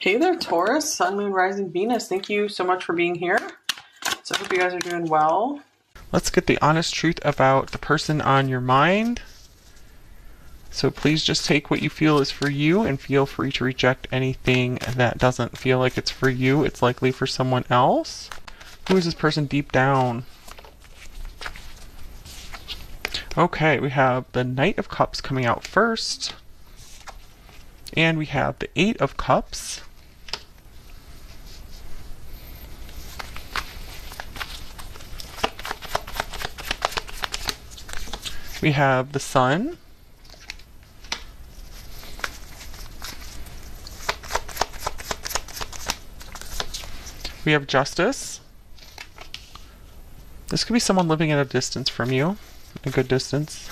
Hey there, Taurus, Sun, Moon, Rising, Venus. Thank you so much for being here. So I hope you guys are doing well. Let's get the honest truth about the person on your mind. So please just take what you feel is for you and feel free to reject anything that doesn't feel like it's for you. It's likely for someone else. Who is this person deep down? Okay, we have the Knight of Cups coming out first. And we have the Eight of Cups. We have the Sun. We have Justice. This could be someone living at a distance from you, a good distance.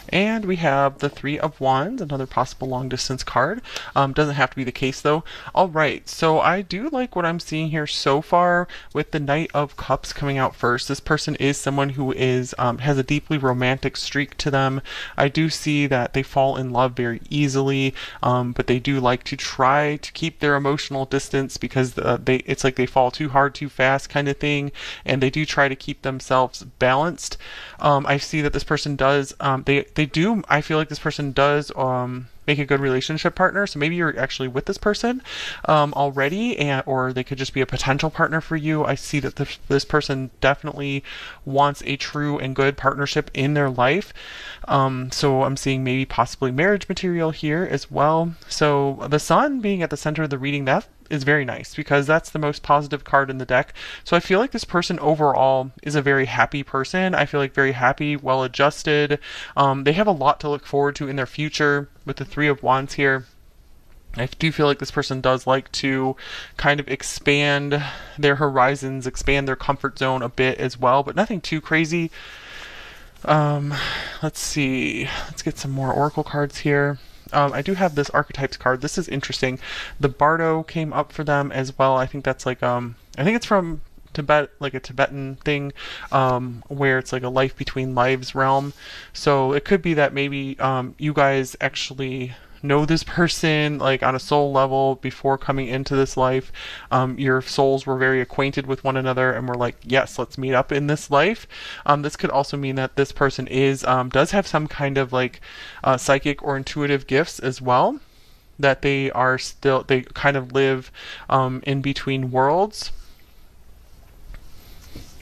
And we have the Three of Wands, another possible long distance card. Doesn't have to be the case though. All right, so I do like what I'm seeing here so far with the Knight of Cups coming out first. This person is someone who is has a deeply romantic streak to them. I do see that they fall in love very easily, but they do like to try to keep their emotional distance because it's like they fall too hard too fast kind of thing, and they do try to keep themselves balanced. I see that this person does I feel like this person does make a good relationship partner. So maybe you're actually with this person already, or they could just be a potential partner for you. I see that this person definitely wants a true and good partnership in their life. So I'm seeing maybe possibly marriage material here as well. So the Sun being at the center of the reading, that is very nice because that's the most positive card in the deck. So I feel like this person overall is a very happy person. I feel like very happy, well adjusted. They have a lot to look forward to in their future with the Three of Wands here. I do feel like this person does like to kind of expand their horizons, expand their comfort zone a bit as well, but nothing too crazy. Let's see. Let's get some more oracle cards here. I do have this archetypes card. This is interesting. The Bardo came up for them as well. I think that's like I think it's from Tibet, like a Tibetan thing, where it's like a life between lives realm. So it could be that maybe you guys actually know this person like on a soul level before coming into this life. Your souls were very acquainted with one another and were like, yes, let's meet up in this life. This could also mean that this person does have some kind of like psychic or intuitive gifts as well, that they kind of live in between worlds.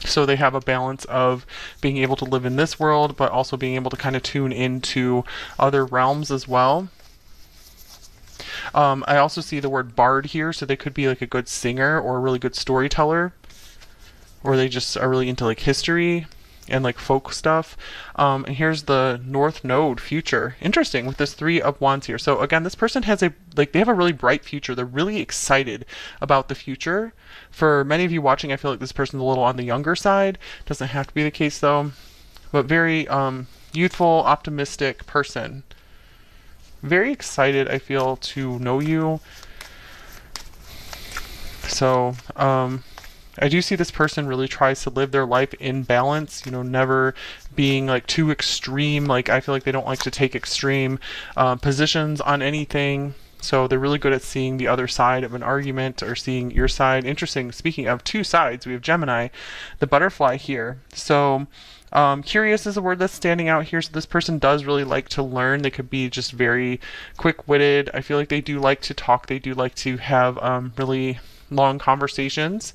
So they have a balance of being able to live in this world, but also being able to kind of tune into other realms as well. I also see the word bard here, so they could be like a good singer or a really good storyteller, or they just are really into like history and like folk stuff. And here's the North Node future. Interesting with this Three of Wands here. So again, this person has they have a really bright future. They're really excited about the future. For many of you watching, I feel like this person's a little on the younger side. Doesn't have to be the case though, but very youthful, optimistic person. Very excited, I feel, to know you. So, I do see this person really tries to live their life in balance, never being like too extreme. Like, I feel like they don't like to take extreme positions on anything. So they're really good at seeing the other side of an argument or seeing your side. Interesting. Speaking of two sides, we have Gemini, the butterfly here. So curious is a word that's standing out here. So this person does really like to learn. They could be just very quick-witted. I feel like they do like to talk. They do like to have really long conversations.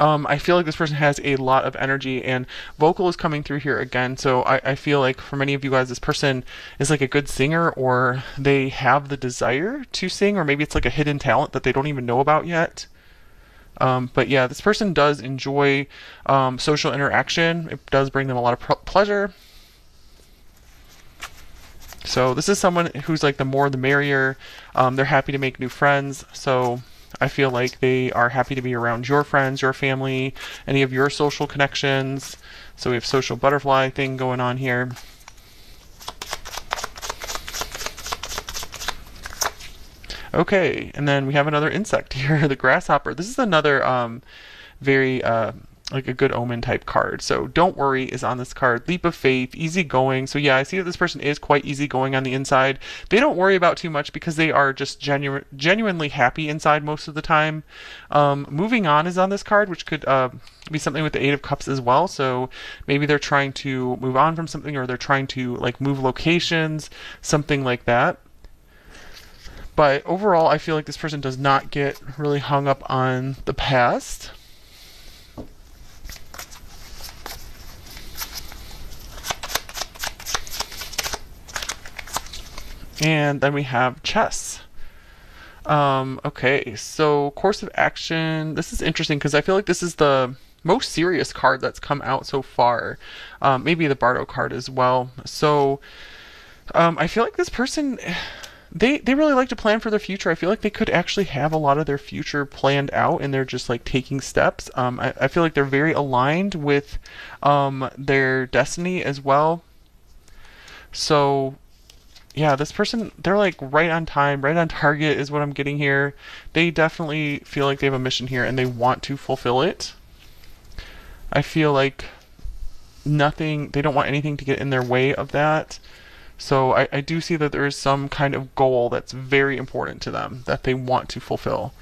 I feel like this person has a lot of energy, and vocal is coming through here again. So I feel like for many of you guys, this person is like a good singer, or they have the desire to sing, or maybe it's like a hidden talent that they don't even know about yet. But yeah, this person does enjoy social interaction. It does bring them a lot of pleasure. So this is someone who's like the more the merrier. They're happy to make new friends. So I feel like they are happy to be around your friends, your family, any of your social connections. So we have social butterfly thing going on here. Okay, and then we have another insect here, the grasshopper. This is another very like a good omen type card. So don't worry is on this card. Leap of faith, easygoing. So yeah, I see that this person is quite easygoing on the inside. They don't worry about too much because they are just genuinely happy inside most of the time. Moving on is on this card, which could be something with the Eight of Cups as well. So maybe they're trying to move on from something, or they're trying to like move locations, something like that. But overall, I feel like this person does not get really hung up on the past. And then we have chess. Okay, so course of action. This is interesting because I feel like this is the most serious card that's come out so far. Maybe the Bardo card as well. So I feel like this person, they really like to plan for their future. I feel like they could actually have a lot of their future planned out, and they're just like taking steps. I feel like they're very aligned with their destiny as well. So yeah, this person, they're like right on time, right on target is what I'm getting here. They definitely feel like they have a mission here and they want to fulfill it. I feel like they don't want anything to get in their way of that. So I do see that there is some kind of goal that's very important to them that they want to fulfill.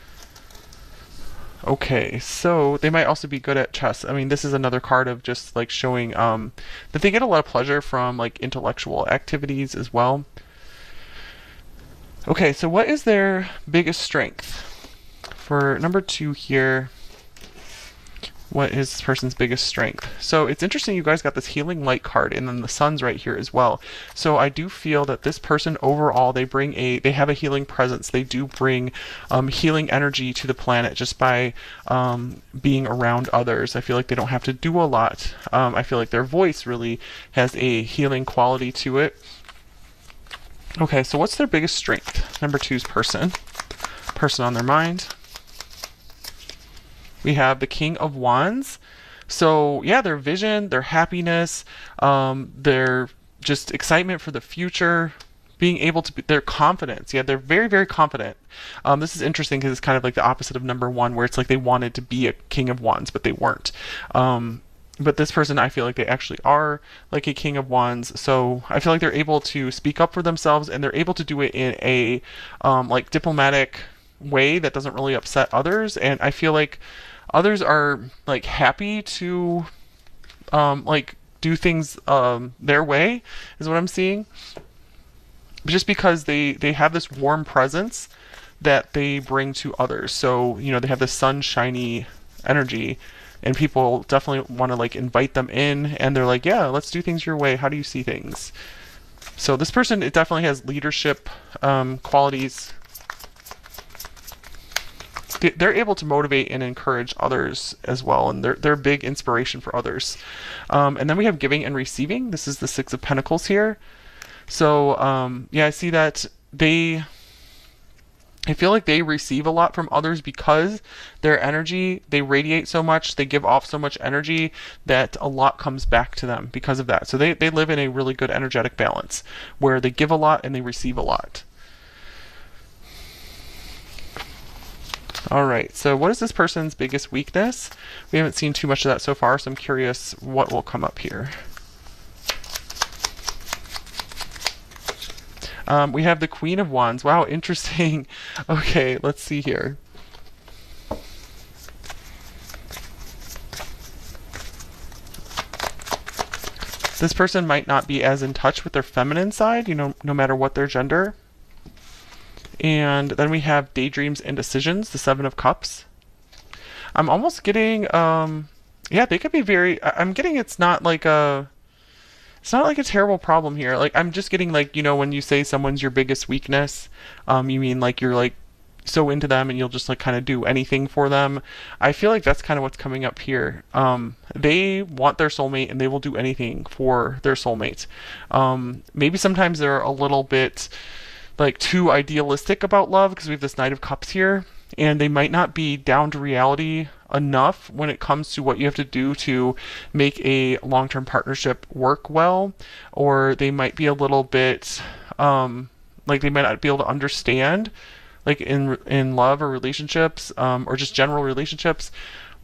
Okay, so they might also be good at chess. I mean, this is another card of just like showing that they get a lot of pleasure from like intellectual activities as well. Okay, so what is their biggest strength? For number 2 here, what is this person's biggest strength? So it's interesting you guys got this healing light card and then the sun's right here as well. So I do feel that this person overall, they have a healing presence. They do bring healing energy to the planet just by being around others. I feel like they don't have to do a lot. I feel like their voice really has a healing quality to it. Okay, so what's their biggest strength? Number 2's person on their mind. We have the King of Wands. So yeah, their vision, their happiness, their just excitement for the future, being able to their confidence. Yeah, they're very, very confident. This is interesting because it's kind of like the opposite of number 1, where it's like they wanted to be a King of Wands, but they weren't. But this person, I feel like they actually are like a King of Wands. So I feel like they're able to speak up for themselves, and they're able to do it in a like diplomatic way that doesn't really upset others. And I feel like others are like happy to like do things their way, is what I'm seeing. Just because they have this warm presence that they bring to others. So, you know, they have this sunshiny energy, and people definitely want to like invite them in, and they're like, yeah, let's do things your way. How do you see things? So this person, it definitely has leadership qualities. They're able to motivate and encourage others as well, and they're a big inspiration for others. And then we have giving and receiving. This is the 6 of Pentacles here. So yeah, I see that I feel like they receive a lot from others because their energy, they radiate so much, they give off so much energy that a lot comes back to them because of that. So they live in a really good energetic balance where they give a lot and they receive a lot. All right, so what is this person's biggest weakness? We haven't seen too much of that so far, so I'm curious what will come up here. We have the Queen of Wands. Wow, interesting. Okay, let's see here. This person might not be as in touch with their feminine side, you know, no matter what their gender. And then we have daydreams and decisions, the 7 of Cups. I'm almost getting, yeah, they could be very, I'm getting it's not like a terrible problem here. Like, I'm just getting like, you know, when you say someone's your biggest weakness, you mean like you're like so into them and you'll just like kind of do anything for them. I feel like that's kind of what's coming up here. They want their soulmate and they will do anything for their soulmate. Maybe sometimes they're a little bit like too idealistic about love because we have this Knight of Cups here, and they might not be down to reality enough when it comes to what you have to do to make a long-term partnership work well, or they might be a little bit like they might not be able to understand like in love or relationships or just general relationships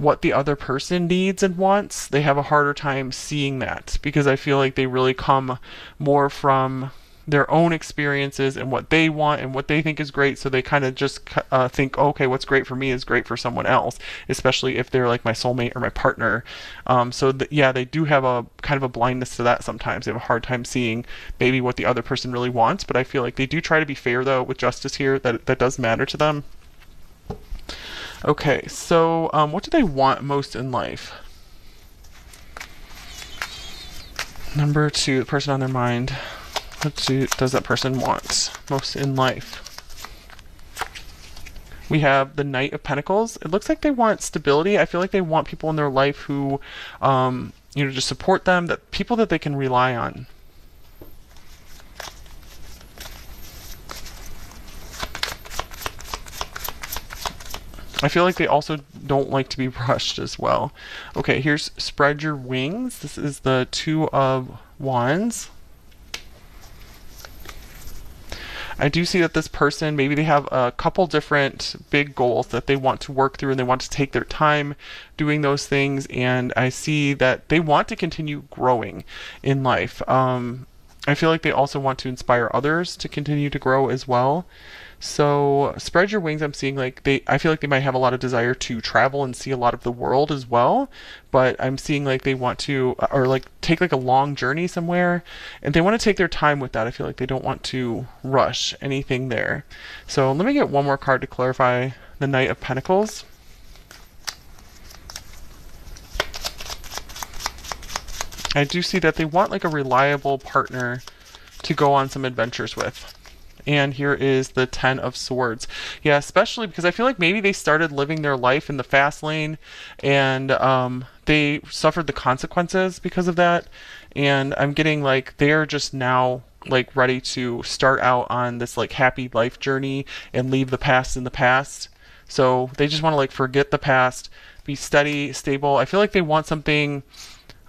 what the other person needs and wants, they have a harder time seeing that, because I feel like they really come more from their own experiences and what they want and what they think is great. So they kind of just think, okay, what's great for me is great for someone else, especially if they're like my soulmate or my partner. Yeah, they do have a kind of a blindness to that sometimes. They have a hard time seeing maybe what the other person really wants, but I feel like they do try to be fair though with justice here, that does matter to them. Okay, so what do they want most in life? Number 2, the person on their mind. What does that person want most in life? We have the Knight of Pentacles. It looks like they want stability. I feel like they want people in their life who, just support them, that people that they can rely on. I feel like they also don't like to be rushed as well. Okay, here's Spread Your Wings. This is the 2 of Wands. I do see that this person, maybe they have a couple different big goals that they want to work through, and they want to take their time doing those things, and I see that they want to continue growing in life. I feel like they also want to inspire others to continue to grow as well. So Spread Your Wings, I'm seeing like I feel like they might have a lot of desire to travel and see a lot of the world as well, but I'm seeing like they want to, or like take like a long journey somewhere, and they want to take their time with that. I feel like they don't want to rush anything there. So let me get one more card to clarify the Knight of Pentacles. I do see that they want like a reliable partner to go on some adventures with. And here is the 10 of Swords. Yeah, especially because I feel like maybe they started living their life in the fast lane, and they suffered the consequences because of that. And I'm getting like they're just now like ready to start out on this like happy life journey and leave the past in the past. So they just want to like forget the past, be steady, stable. I feel like they want something.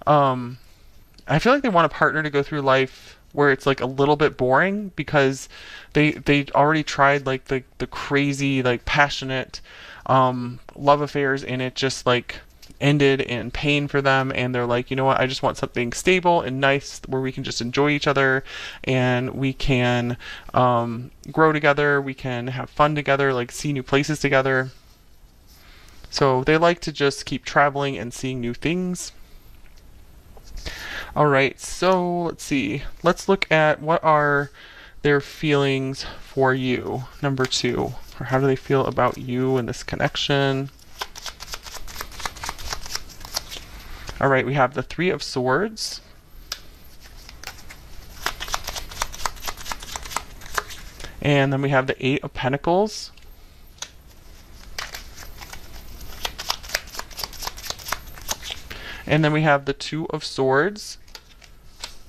I feel like they want a partner to go through life where it's like a little bit boring, because they already tried like the crazy like passionate love affairs, and it just like ended in pain for them, and they're like, you know what, I just want something stable and nice where we can just enjoy each other, and we can grow together, we can have fun together, like see new places together. So they like to just keep traveling and seeing new things. All right, so let's see. Let's look at what are their feelings for you, number 2. Or how do they feel about you and this connection? All right, we have the 3 of Swords. And then we have the 8 of Pentacles. And then we have the 2 of Swords.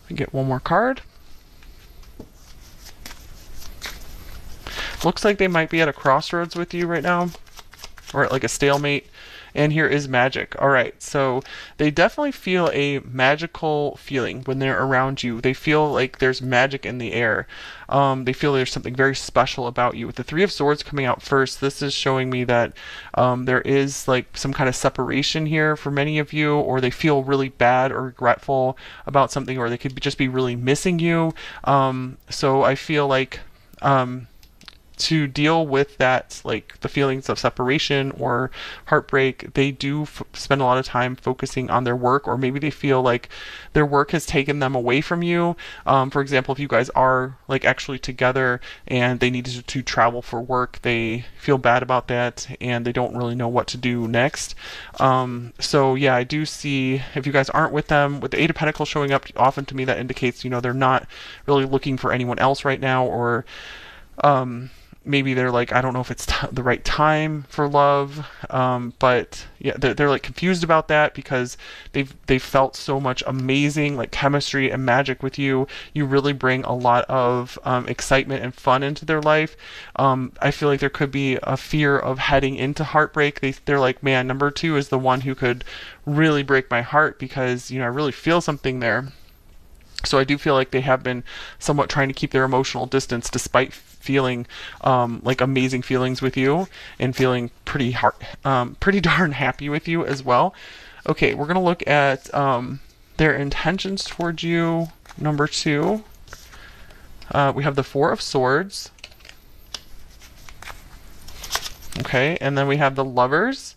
We get one more card. Looks like they might be at a crossroads with you right now, or at like a stalemate. And here is Magic. All right, so they definitely feel a magical feeling when they're around you. They feel like there's magic in the air. They feel there's something very special about you. With the 3 of Swords coming out first, this is showing me that there is like some kind of separation here for many of you, or they feel really bad or regretful about something, or they could just be really missing you. So I feel like to deal with that, like the feelings of separation or heartbreak, they do spend a lot of time focusing on their work, or maybe they feel like their work has taken them away from you. For example, if you guys are like actually together and they need to travel for work, they feel bad about that and they don't really know what to do next. So yeah, I do see if you guys aren't with them, with the 8 of Pentacles showing up, often to me that indicates, they're not really looking for anyone else right now, or maybe they're like, I don't know if it's the right time for love, but yeah, they're like confused about that, because they've felt so much amazing like chemistry and magic with you. You really bring a lot of excitement and fun into their life. I feel like there could be a fear of heading into heartbreak. They're like, man, number 2 is the one who could really break my heart, because I really feel something there. So I do feel like they have been somewhat trying to keep their emotional distance despite feeling like amazing feelings with you and feeling pretty darn happy with you as well. Okay, we're gonna look at their intentions towards you. Number 2, we have the Four of Swords. Okay, and then we have the Lovers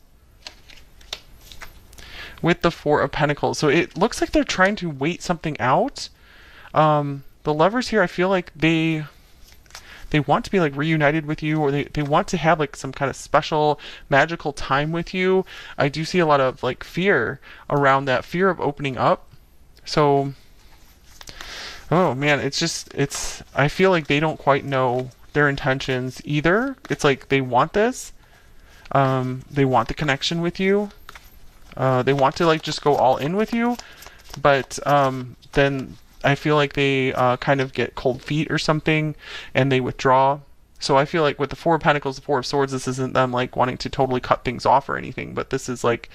with the Four of Pentacles. So it looks like they're trying to wait something out. The Lovers here, I feel like they want to be like reunited with you, or they want to have like some kind of special magical time with you. I do see a lot of like fear around that, fear of opening up. So, oh man, I feel like they don't quite know their intentions either. It's like they want this. They want the connection with you. They want to like just go all in with you, but then I feel like they kind of get cold feet or something and they withdraw. So I feel like with the Four of Pentacles, the Four of Swords, this isn't them like wanting to totally cut things off or anything, but this is like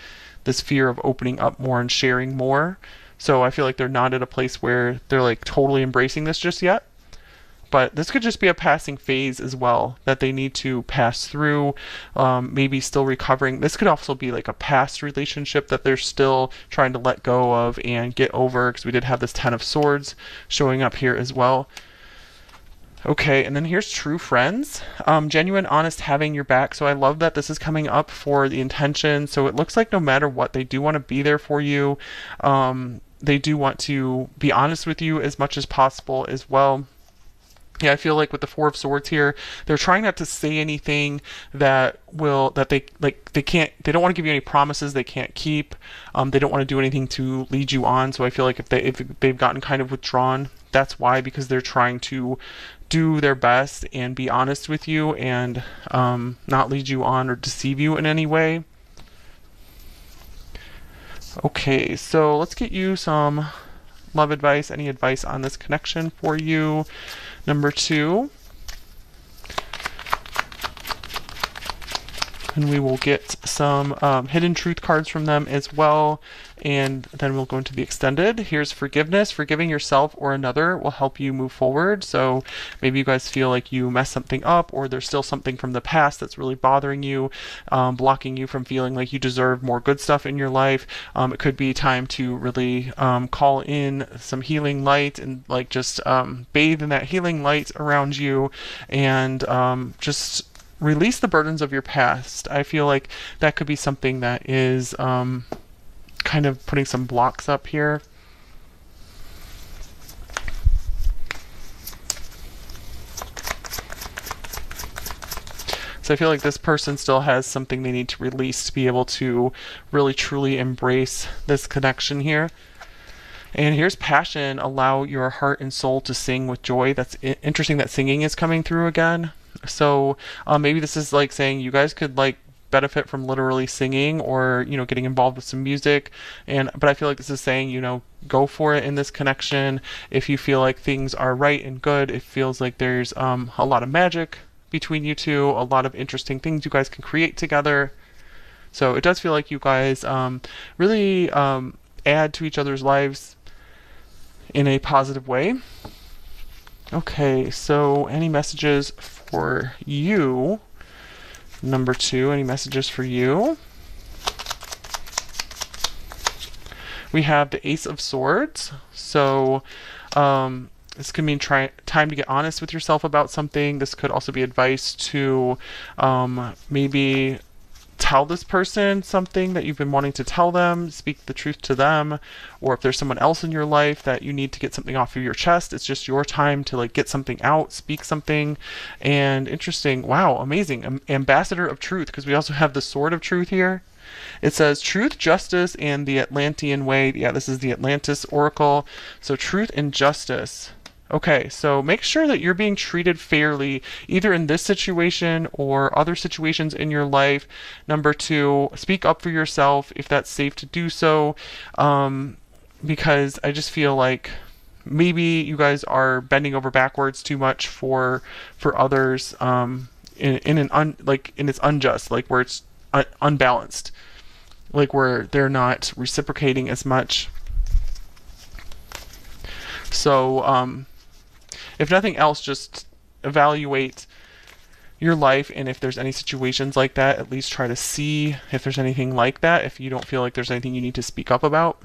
this fear of opening up more and sharing more. So I feel like they're not at a place where they're like totally embracing this just yet. But this could just be a passing phase as well that they need to pass through, maybe still recovering. This could also be like a past relationship that they're still trying to let go of and get over, because we did have this Ten of Swords showing up here as well. Okay, and then here's true friends. Genuine, honest, having your back. So I love that this is coming up for the intention. So it looks like no matter what, they do want to be there for you. They do want to be honest with you as much as possible as well. Yeah, I feel like with the Four of Swords here, they're trying not to say anything that they don't want to give you any promises they can't keep. They don't want to do anything to lead you on. So I feel like if they've gotten kind of withdrawn, that's why, because they're trying to do their best and be honest with you and not lead you on or deceive you in any way. Okay, so let's get you some love advice. Any advice on this connection for you? Number 2. And we will get some hidden truth cards from them as well. And then we'll go into the extended. Here's forgiveness. Forgiving yourself or another will help you move forward. So maybe you guys feel like you messed something up, or there's still something from the past that's really bothering you, blocking you from feeling like you deserve more good stuff in your life. It could be time to really call in some healing light and like just bathe in that healing light around you, and just release the burdens of your past. I feel like that could be something that is kind of putting some blocks up here. So I feel like this person still has something they need to release to be able to really truly embrace this connection here. And here's passion. Allow your heart and soul to sing with joy. That's interesting that singing is coming through again. So maybe this is like saying you guys could like benefit from literally singing, or getting involved with some music, but I feel like this is saying go for it in this connection. If you feel like things are right and good, it feels like there's a lot of magic between you two, a lot of interesting things you guys can create together. So it does feel like you guys really add to each other's lives in a positive way. Okay, so any messages for you? Number 2, any messages for you? We have the Ace of Swords. So this could mean time to get honest with yourself about something. This could also be advice to maybe tell this person something that you've been wanting to tell them, speak the truth to them, or if there's someone else in your life that you need to get something off of your chest, it's just your time to like get something out, speak something. And interesting, wow, amazing, ambassador of truth, because we also have the Sword of Truth here. It says truth, justice, and the Atlantean way. Yeah, this is the Atlantis Oracle. So truth and justice. Okay, so make sure that you're being treated fairly, either in this situation or other situations in your life. Number 2, speak up for yourself if that's safe to do so, because I just feel like maybe you guys are bending over backwards too much for others, it's unjust, like where it's unbalanced, like where they're not reciprocating as much. So if nothing else, just evaluate your life, and if there's any situations like that, at least try to see if there's anything like that, if you don't feel like there's anything you need to speak up about.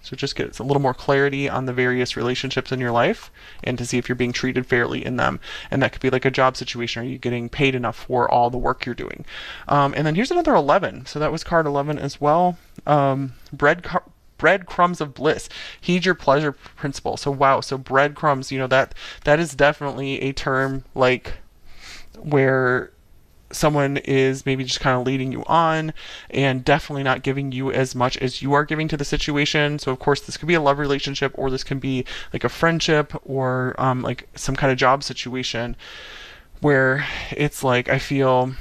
So just get a little more clarity on the various relationships in your life, and to see if you're being treated fairly in them. And that could be like a job situation. Are you getting paid enough for all the work you're doing? And then here's another 11. So that was card 11 as well. Breadcrumbs of bliss. Heed your pleasure principle. So wow, so breadcrumbs, that is definitely a term like where someone is maybe just kind of leading you on and definitely not giving you as much as you are giving to the situation. So of course this could be a love relationship, or this can be like a friendship, or like some kind of job situation where it's like, I feel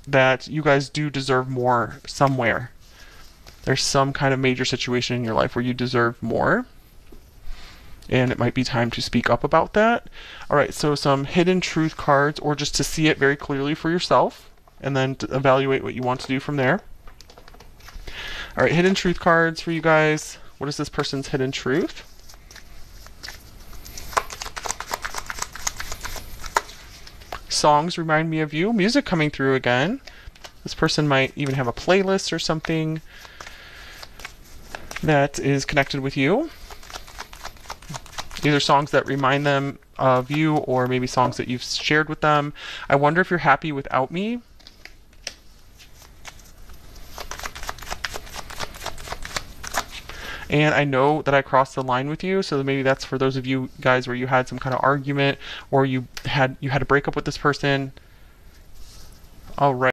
that you guys do deserve more somewhere. There's some kind of major situation in your life where you deserve more, and it might be time to speak up about that. All right, so some hidden truth cards, or just to see it very clearly for yourself, and then to evaluate what you want to do from there. All right, hidden truth cards for you guys. What is this person's hidden truth? Songs remind me of you. Music coming through again. This person might even have a playlist or something that is connected with you. These are songs that remind them of you, or maybe songs that you've shared with them. I wonder if you're happy without me. And I know that I crossed the line with you, so maybe that's for those of you guys where you had some kind of argument, or you had a breakup with this person. All right.